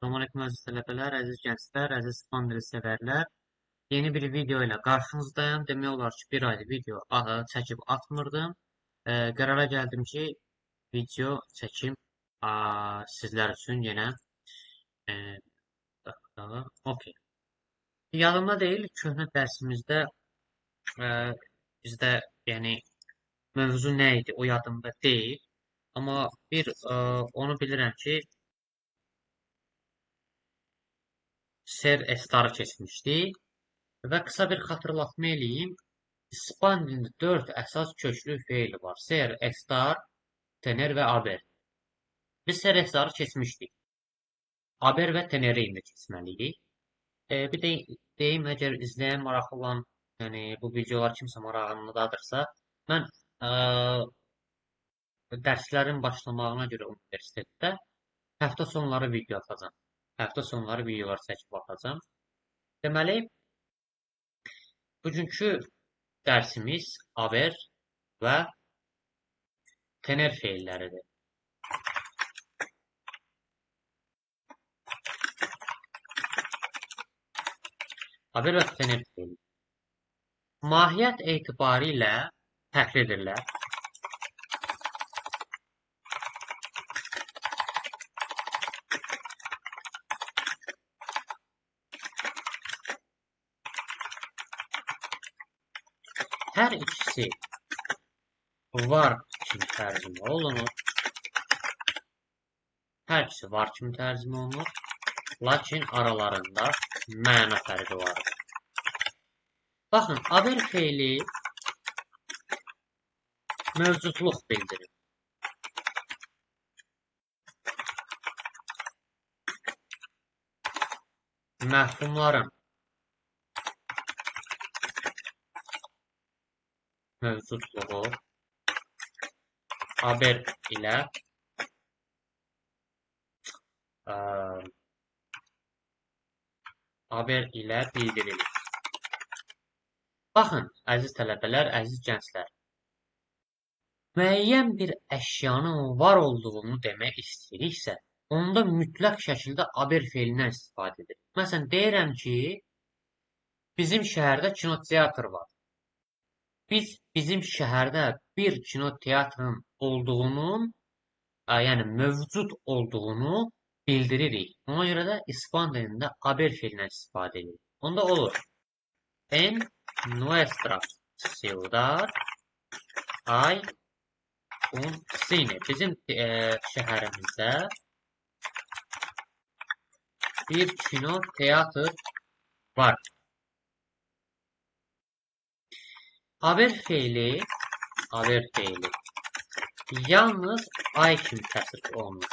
Salam aleyküm əziz tələbələr, əziz gənclər, əziz Spandrel sevərlər. Yeni bir video ilə qarşınızdayım. Demək olar ki, bir aydır video çəkib atmırdım. Qərara gəldim ki, video çəkim sizlər üçün yenə. E, Okey. Yadımda deyil, köhnə dərsimizdə bizdə yəni mövzu nə idi, o yadımda deyil. Amma onu bilirəm ki, Ser Estar'ı keçmişdik və qısa bir xatırlatma eləyim. İspan dilində 4 əsas köklü feil var. Ser, Estar, Tener və Aber. Biz Ser Estar'ı keçmişdik. Aber və Tener'i indi keçməliyik. Bir də deyim, əgər izləyən maraqlı olan, yəni bu videolar kimsə marağındadırsa, mən dərslərin başlamağına görə universitetdə həftə sonları video atacağam. Həftə sonları videolar çəkib atacağam. Deməli, bugünkü dərsimiz Aber və Tener feilləridir. Aber və Tener feili. Mahiyyət etibarilə fərqlidirlər. Hər ikisi var kimi tərcümə olunur. Hər ikisi var kimi tərcümə olunur. Lakin aralarında məna fərqi var. Baxın, Aber feili mövcudluq bildirir. Məfhumların mövcudluğu Aber ilə bildirilir. Baxın, əziz tələbələr, əziz gənclər. Müəyyən bir əşyanın var olduğunu demək istəyiriksə, onda mütləq şəkildə Aber feilindən istifadə edilir. Məsələn, deyirəm ki, bizim şəhərdə kinoteatr var. Biz bizim şəhərdə bir kinoteatrın olduğunun, yəni mövcud olduğunu bildiririk. Ona görə də İspan dilində Aber feilindən istifadə edilir. Onda olur. En nuestra ciudad hay un cine. Bizim şəhərimizdə bir kinoteatr var. Aber feili yalnız ay kimi təsrif olunur.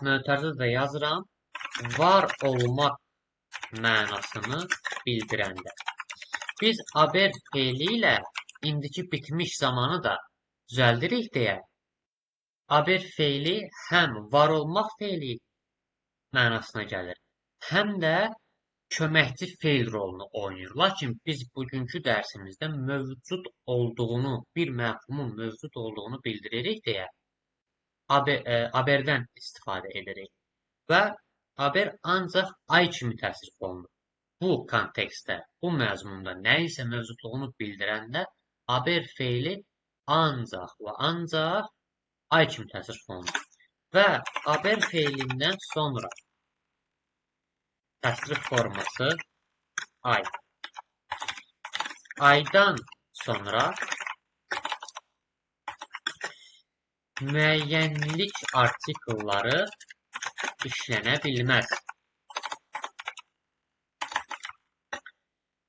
Mötərizə də yazıram. Var olmaq mənasını bildirəndə. Biz Aber feili ilə indiki bitmiş zamanı da düzəldirik deyə. Aber feili həm var olmaq feili mənasına gəlir, həm də köməkçi feil rolunu oynayır. Lakin biz bugünkü dərsimizdə mövcud olduğunu, bir məfhumun mövcud olduğunu bildiririk deyə Aberdən istifadə edirik. Və Aber ancaq ay kimi təsrif olunur. Bu kontekstdə, bu məzmunda nəyinsə mövcudluğunu bildirəndə Aber feili ancaq və ancaq ay kimi təsrif olunur. Və Aber feilindən sonra təsrif forması ay. Aydan sonra müəyyənlik artikelları işlənə bilməz.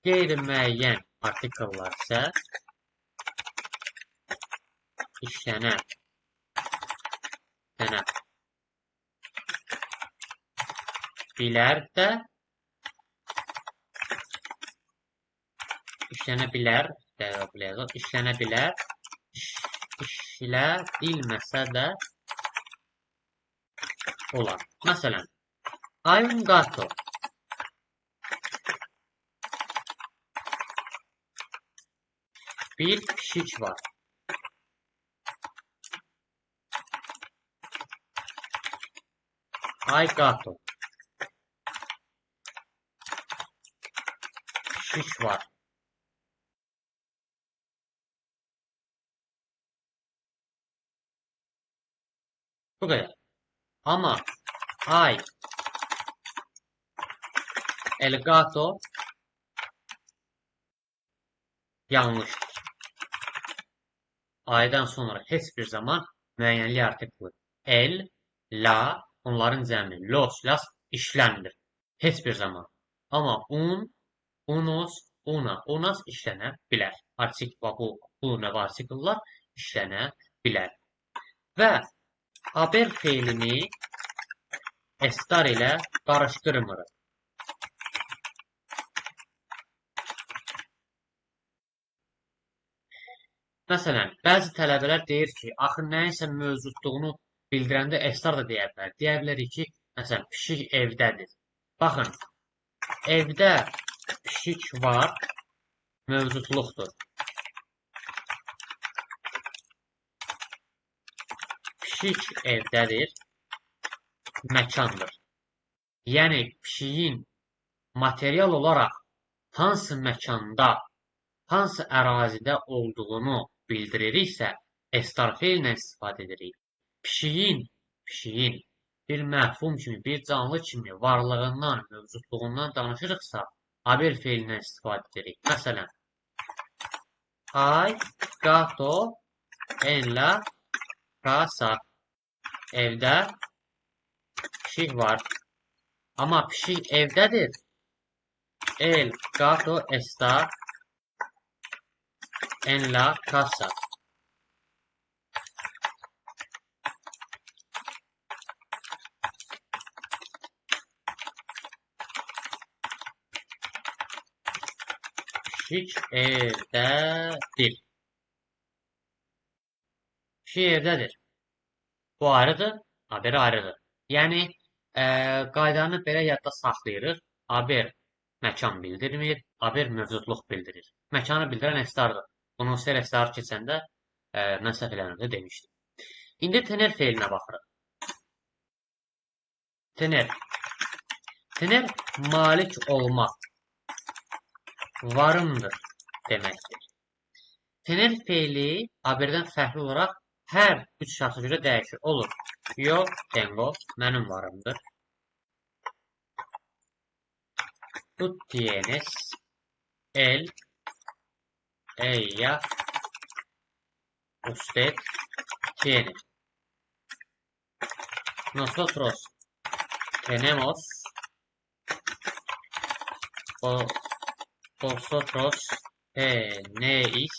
Qeyri-müəyyən artikellar isə işlənə bilər də işlənə bilər, işlədilməsə də olar. Məsələn, hay un gato. Bir pişik var. I got o. Pişik var. Bu kadar. Ama I el gato yanlış. I'dan sonra heç bir zaman müəyyənlik artiklı el, la, onların cəmi los, las işlənmir. Heç bir zaman. Amma un, unos, una, unas işlənə bilər. Bu növ artikllar işlənə bilər. Və haber feilini estar ilə qarışdırmırıq. Məsələn, bəzi tələbələr deyir ki, axı nəyinsə mövcudluğunu bildirəndə estar da deyə bilər. Deyə bilərik ki, məsələn, pişik evdədir. Baxın, evdə pişik var, mövcudluqdur. Pişik evdədir, məkandır. Yəni, pişiyin material olaraq hansı məkanda, hansı ərazidə olduğunu bildiririksə, estar feillə istifadə edirik. Pişiyin bir məfhum kimi, bir canlı kimi varlığından, mövcudluğundan danışırıqsa, haber feilindən istifadə edirik. Məsələn, I gato en la casa. Evdə pişik var. Amma pişik evdədir. El gato está en la casa. Pişik evdədir. Pişik evdədir. Bu ayrıdır, haber ayrıdır. Yəni, qaydanı belə yadda saxlayırıq. Haber məkan bildirmir, haber mövcudluq bildirir. Məkanı bildirən estardır. Bunu estarı keçəndə mən səhv eləmirəm demişdim. İndi tener feilinə baxırıq. Tener. Tener malik olmaq, varımdır deməkdir. Tener feili haberdən fərqli olaraq hər üç şəxsə görə dəyişir. Olur. Yo tengo, mənim varımdır. Tú tienes, él, ella, usted tiene. Nosotros tenemos, vosotros tenéis.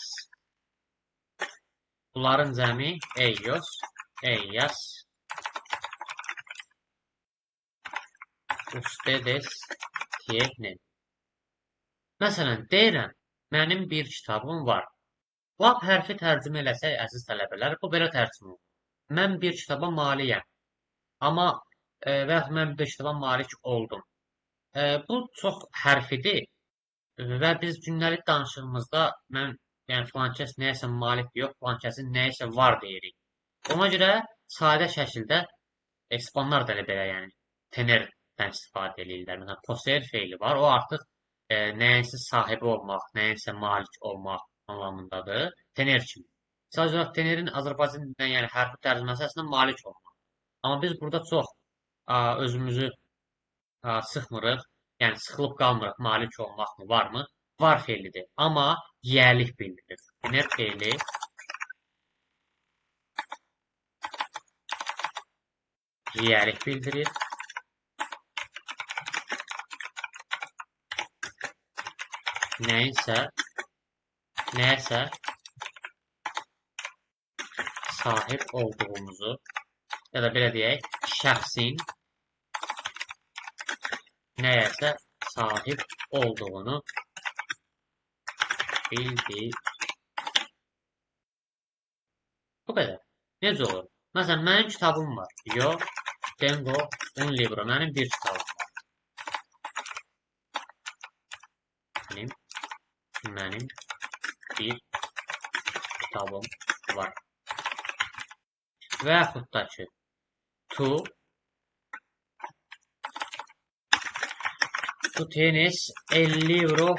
Bunların cəmi ellos, ellas, ustedes tienen. Məsələn, deyirəm, mənim bir kitabım var. Lap hərfi tərcümə eləsək, əziz tələbələr, bu belə tərcümə olur. Mən bir kitaba maliyəm. Amma və yaxud mən bir kitaba malik oldum. Bu çox hərfidir və biz gündəlik danışığımızda mən yəni filan kəs nəyəsə malik yox, filan kəsin nəyəsə var deyirik. Ona görə sadə şəkildə ispanlar da belə yəni tenerdən istifadə edirlər. Məsələn, possession feili var. O artıq nəyinsə sahibi olmaq, nəyinsə malik olmaq anlamındadır. Tener kimi. Sadəcə olaraq tenerin Azərbaycan dilindən yəni hərfi tərcüməsi əslində malik olmaq. Amma biz burada çox özümüzü sıxmırıq. Yəni sıxılıb qalmırıq. Malik olmaqmı, varmı? Var feilidir. Amma yiyəlik bildirir. Tener feili yiyəlik bildirir. Nəyəsə sahib olduğumuzu ya da belə deyək, şəxsin nəyəsə sahib olduğunu bildir. Bu qədər. Necə olur? Məsələn, mənim kitabım var. Yo tengo un libro. Mənim bir kitabım var. Mənim bir kitabım var. Və yaxud da ki, tu Su tenis 50 euro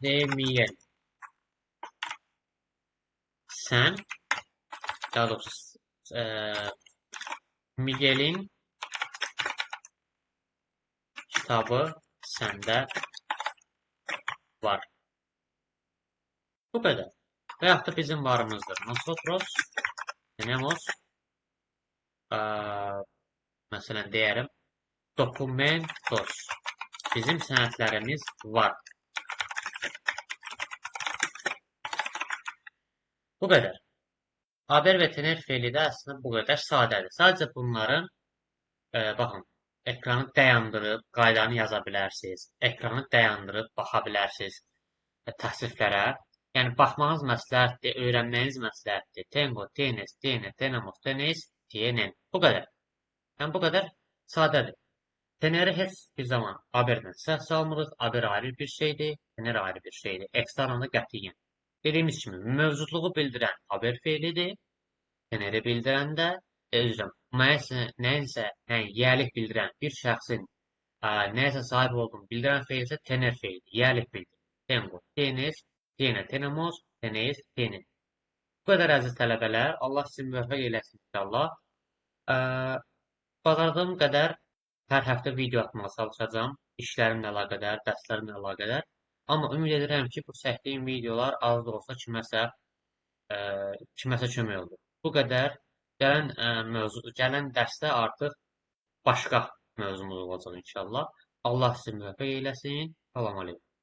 demeyelim. Sen, daha doğrusu Miguel'in kitabı sende var. Bu kadar. Veyahut da bizim varımızdır. Nosotros tenemos mesela diyelim documentos. Bizim sənədlərimiz var. Bu qədər. Aber və tener feili də əslində bu qədər sadədir. Sadəcə bunların baxın, ekranı dayandırıb qaydanı yaza bilərsiniz. Ekranı dayandırıb baxa bilərsiniz təsriflərə. Yəni baxmağınız məsləhətdir, öyrənməyiniz məsləhətdir. Tengo, tenis, tene, tenemos, tenis, tienen. Bu qədər. Yəni bu qədər sadədir. Teneri heç bir zaman haberdən səhv salmırıq. Haber ayrı bir şeydir, tener ayrı bir şeydir. Ekstranı qətiyyən. Dediyimiz kimi mövcudluğu bildirən haber feilidir. Teneri bildirən də üzrəm. Nəyinsə, yiyəlik bildirən bir şəxsin nəyəsə sahib olduğunu bildirən feil isə tener feilidir. Yiyəlik bildirir. Tengo, tenis, tiene, tenemos, teneis, tenin. Bu qədər əziz tələbələr. Allah sizi müvəffəq eləsin inşallah. Bacardığım qədər hər həftə video atmağa çalışacağam. İşlərimlə əlaqədar, dərslərimlə əlaqədar. Amma ümid edirəm ki, bu çəkdiyim videolar az da olsa kiməsə kömək olur. Bu qədər. Gələn dərsdə artıq başqa mövzumuz olacaq inşallah. Allah sizi müvəffəq eləsin. Salam əleykum.